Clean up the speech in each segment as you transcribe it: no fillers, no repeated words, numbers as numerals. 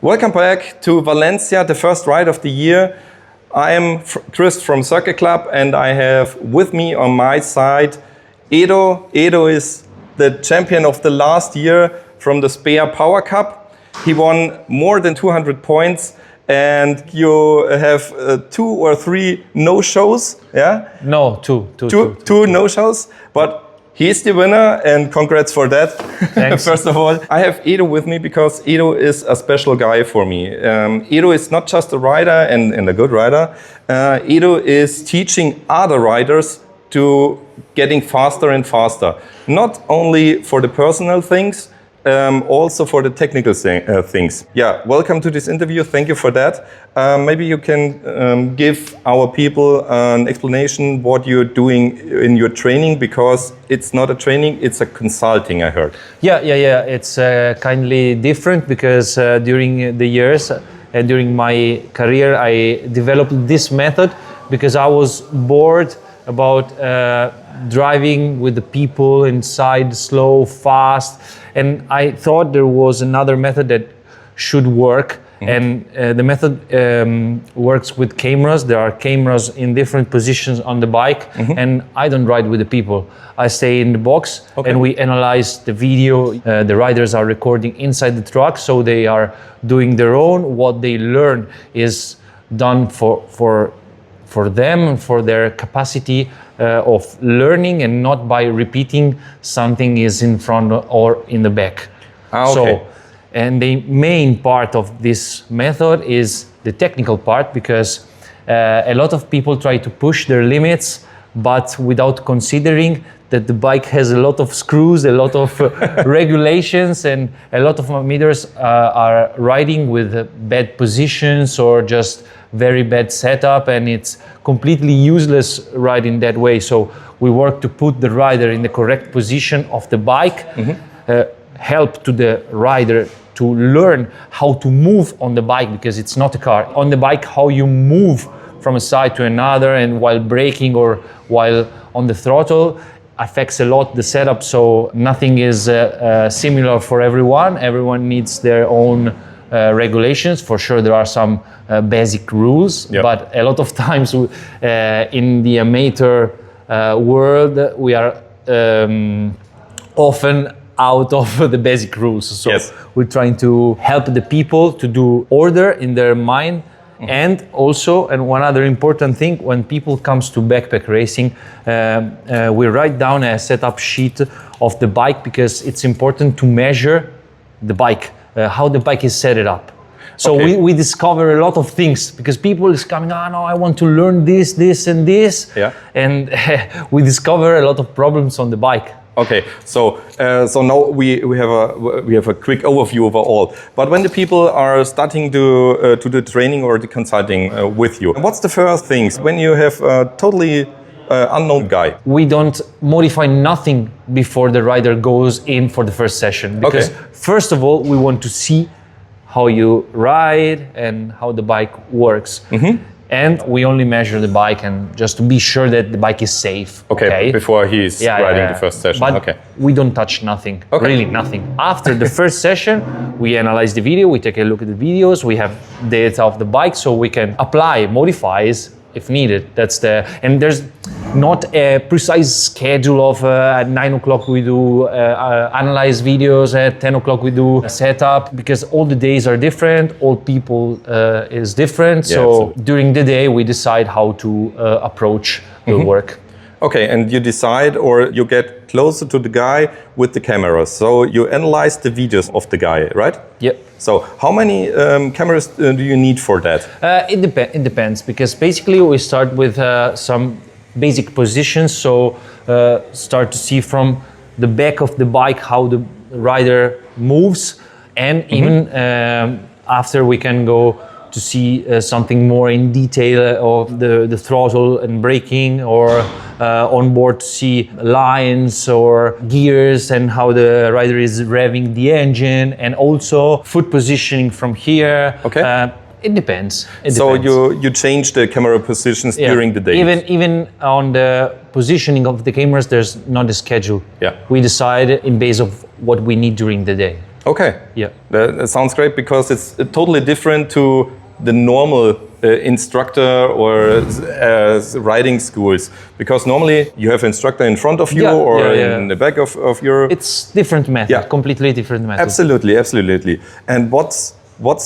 Welcome back to Valencia, the first ride of the year. I am Chris from Circuit Club, and I have with me on my side Edo. Edo is the champion of the last year from the Speer PowerCup. He won more than 200 points, and you have 2 or 3 no-shows, yeah? No, two no-shows, but he is the winner, and congrats for that. Thanks. First of all, I have Edo with me because Edo is a special guy for me. Edo is not just a rider and a good rider. Edo is teaching other riders to getting faster and faster. Not only for the personal things, also for the technical things. Yeah, welcome to this interview. Thank you for that. Maybe you can give our people an explanation what you're doing in your training, because it's not a training, it's a consulting, I heard. Yeah. It's kindly different because during the years and during my career, I developed this method because I was bored about driving with the people inside, slow, fast, and I thought there was another method that should work. And the method works with cameras. There are cameras in different positions on the bike, and I don't ride with the people. I stay in the box, and we analyze the video. The riders are recording inside the truck, so they are doing their own. What they learn is done for them, for their capacity of learning, and not by repeating something is in front or in the back. So, and the main part of this method is the technical part, because a lot of people try to push their limits, but without considering that the bike has a lot of screws, a lot of regulations, and a lot of meters are riding with bad positions or just very bad setup, and it's completely useless riding that way. So we work to put the rider in the correct position of the bike, help to the rider to learn how to move on the bike, because it's not a car. On the bike, how you move from a side to another, and while braking or while on the throttle, affects a lot the setup. So nothing is similar for everyone. Everyone needs their own regulations. For sure, there are some basic rules, but a lot of times in the amateur world, we are often out of the basic rules. So we're trying to help the people to do order in their mind. And also, and one other important thing, when people comes to backpack racing, we write down a setup sheet of the bike, because it's important to measure the bike, how the bike is set it up. So we discover a lot of things, because people is coming, no, I want to learn this, and this. And we discover a lot of problems on the bike. Okay, so now we have a quick overview over all. But when the people are starting to do the training or the consulting with you, what's the first things when you have a totally unknown guy? We don't modify nothing before the rider goes in for the first session, because first of all we want to see how you ride and how the bike works. And we only measure the bike, and just to be sure that the bike is safe. Before he's riding the first session. But we don't touch nothing, really nothing. After the first session, we analyze the video, we take a look at the videos, we have data of the bike, so we can apply modifiers if needed. And there's not a precise schedule of at 9 o'clock we do analyze videos, at 10 o'clock we do a setup, because all the days are different, all people is different. So during the day we decide how to approach the work. Okay, and you decide, or you get closer to the guy with the camera. So you analyze the videos of the guy, right? Yep. So how many cameras do you need for that? It depends, because basically we start with some basic positions. So start to see from the back of the bike how the rider moves, and even after we can go to see something more in detail of the throttle and braking, or on board to see lines or gears and how the rider is revving the engine, and also foot positioning from here. It depends. So you change the camera positions during the day? Even on the positioning of the cameras, there's not a schedule. We decide in base of what we need during the day. Okay. Yeah. That sounds great because it's totally different to the normal instructor or riding schools. Because normally you have instructor in front of you or in the back of your... It's different method, completely different method. Absolutely, absolutely. And what's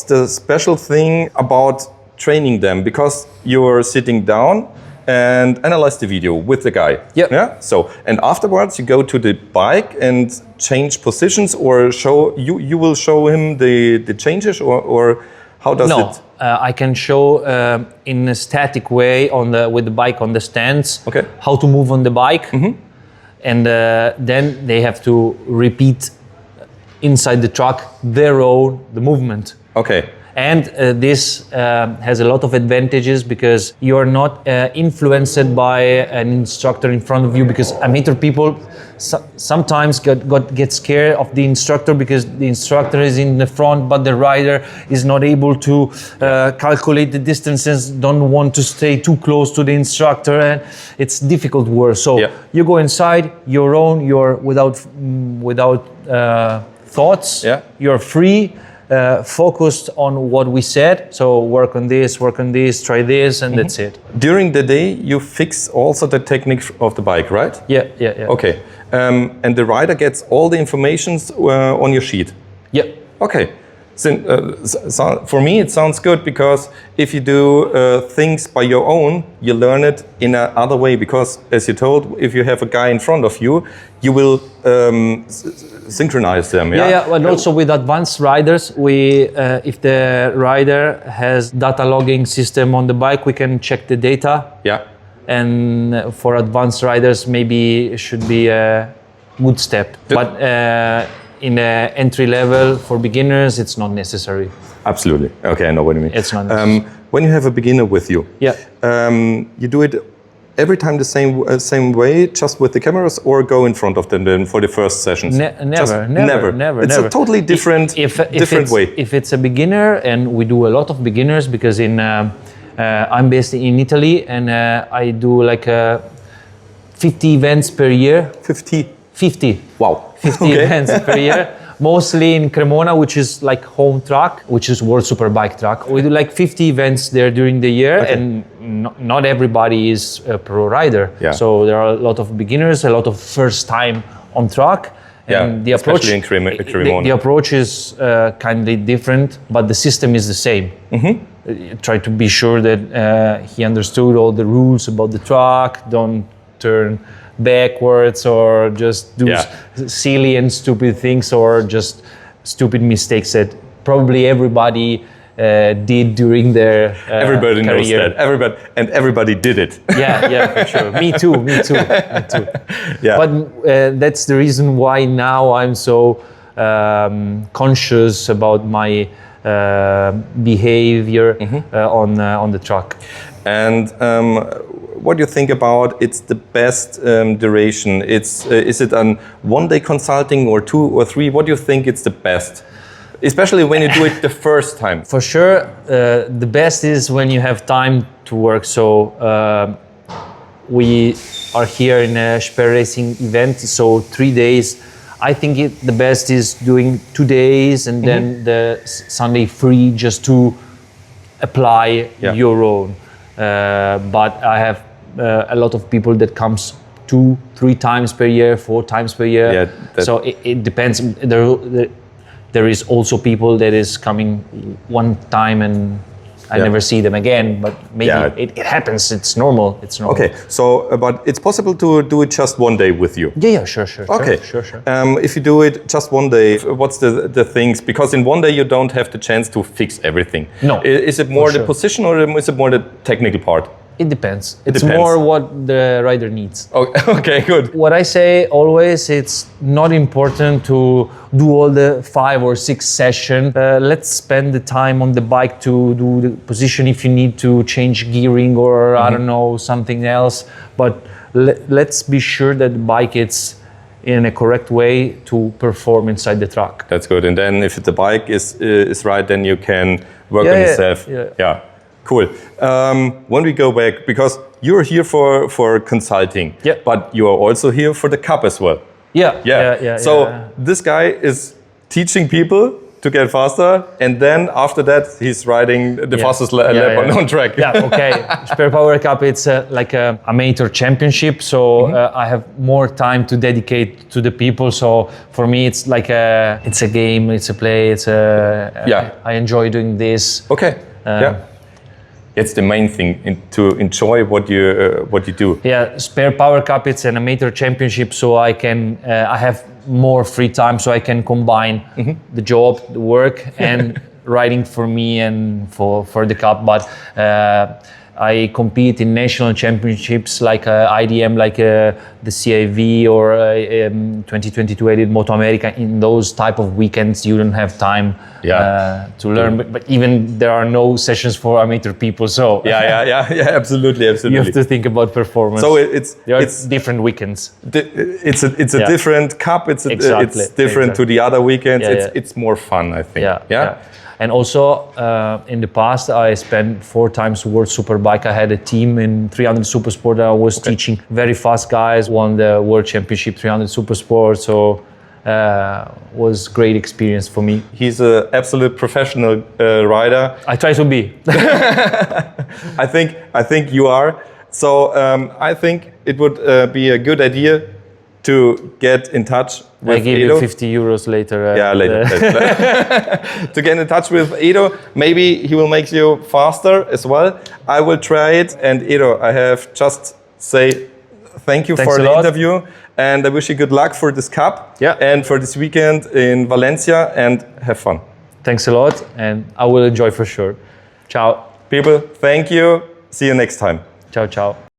the special thing about training them? Because you're sitting down and analyze the video with the guy. Yeah. So, and afterwards you go to the bike and change positions, or you will show him the changes, or how does it? I can show in a static way with the bike on the stands. Okay. How to move on the bike, and then they have to repeat inside the truck the movement. Okay. And this has a lot of advantages because you're not influenced by an instructor in front of you, because amateur people sometimes get scared of the instructor because the instructor is in the front but the rider is not able to calculate the distances, don't want to stay too close to the instructor, and it's difficult work. So you go inside your own, you're without thoughts, you're free. Focused on what we said, so work on this, try this, and that's it. During the day, you fix also the technique of the bike, right? Yeah. Okay, and the rider gets all the informations on your sheet? Yeah. Okay, so for me it sounds good, because if you do things by your own, you learn it in another way, because as you told, if you have a guy in front of you, you will synchronize them. And also with advanced riders, if the rider has data logging system on the bike, we can check the data. Yeah. And for advanced riders, maybe it should be a good step. But in the entry level for beginners, it's not necessary. Absolutely. Okay, I know what you mean. It's not necessary. When you have a beginner with you, you do it every time the same way, just with the cameras, or go in front of them then for the first sessions? Never. It's a totally different way. If it's a beginner, and we do a lot of beginners, because I'm based in Italy, and I do like 50 events per year. 50. Wow. 50 events per year. Mostly in Cremona, which is like home track, which is World Superbike track. We do like 50 events there during the year, and not everybody is a pro rider. Yeah. So there are a lot of beginners, a lot of first time on track. And the approach, especially in Cremona. The approach is kindly different, but the system is the same. Try to be sure that he understood all the rules about the track, don't turn backwards or just do silly and stupid things, or just stupid mistakes that probably everybody did during their everybody career. knows that. Everybody did it. Yeah, for sure. Me too. Yeah. But that's the reason why now I'm so conscious about my behavior on the track. And what do you think about it's the best duration? Is it an one-day consulting or 2 or 3? What do you think it's the best? Especially when you do it the first time. For sure, the best is when you have time to work. So we are here in a Speer racing event, so 3 days. I think the best is doing 2 days and then the Sunday free, just to apply your own. But I have a lot of people that comes 2-3 times per year, 4 times per year. Yeah, so it depends. There is also people that is coming one time and I never see them again, but maybe it happens. It's normal. Okay, so but it's possible to do it just one day with you? Yeah, sure. Okay, sure. If you do it just one day, what's the things? Because in one day you don't have the chance to fix everything. No. Is it more the position, or is it more the technical part? It depends. It's more what the rider needs. Okay, good. What I say always, it's not important to do all the 5 or 6 sessions. Let's spend the time on the bike to do the position if you need to change gearing or I don't know, something else. But let's be sure that the bike is in a correct way to perform inside the track. That's good. And then if the bike is right, then you can work on yourself. Yeah. Cool. When we go back, because you're here for consulting, but you are also here for the cup as well. Yeah. So this guy is teaching people to get faster, and then after that he's riding the fastest lap on track. Yeah, okay. Speer PowerCup, it's like a amateur championship, so I have more time to dedicate to the people. So for me, it's like it's a game, it's a play, I enjoy doing this. Okay. It's the main thing, to enjoy what you do. Yeah, Speer PowerCup, it's an amateur championship, so I have more free time, so I can combine the job, the work, and riding for me and for the cup. But I compete in national championships like IDM, like the CIV or 2022 I did Moto America. In those type of weekends, you don't have time to learn. But even there are no sessions for amateur people. So absolutely. You have to think about performance. So it's different weekends. It's a different cup. It's different to the other weekends. It's more fun, I think. Yeah. And also, in the past, I spent 4 times World Superbike. I had a team in 300 Supersport that I was teaching. Very fast guys, won the World Championship 300 Supersport. So, was great experience for me. He's an absolute professional rider. I try to be. I think you are. So, I think it would be a good idea to get in touch with Edo. I give you 50 euros later. Later. To get in touch with Edo. Maybe he will make you faster as well. I will try it. And Edo, I have just say thank you for the interview. And I wish you good luck for this cup and for this weekend in Valencia, and have fun. Thanks a lot, and I will enjoy for sure. Ciao. People, thank you. See you next time. Ciao, ciao.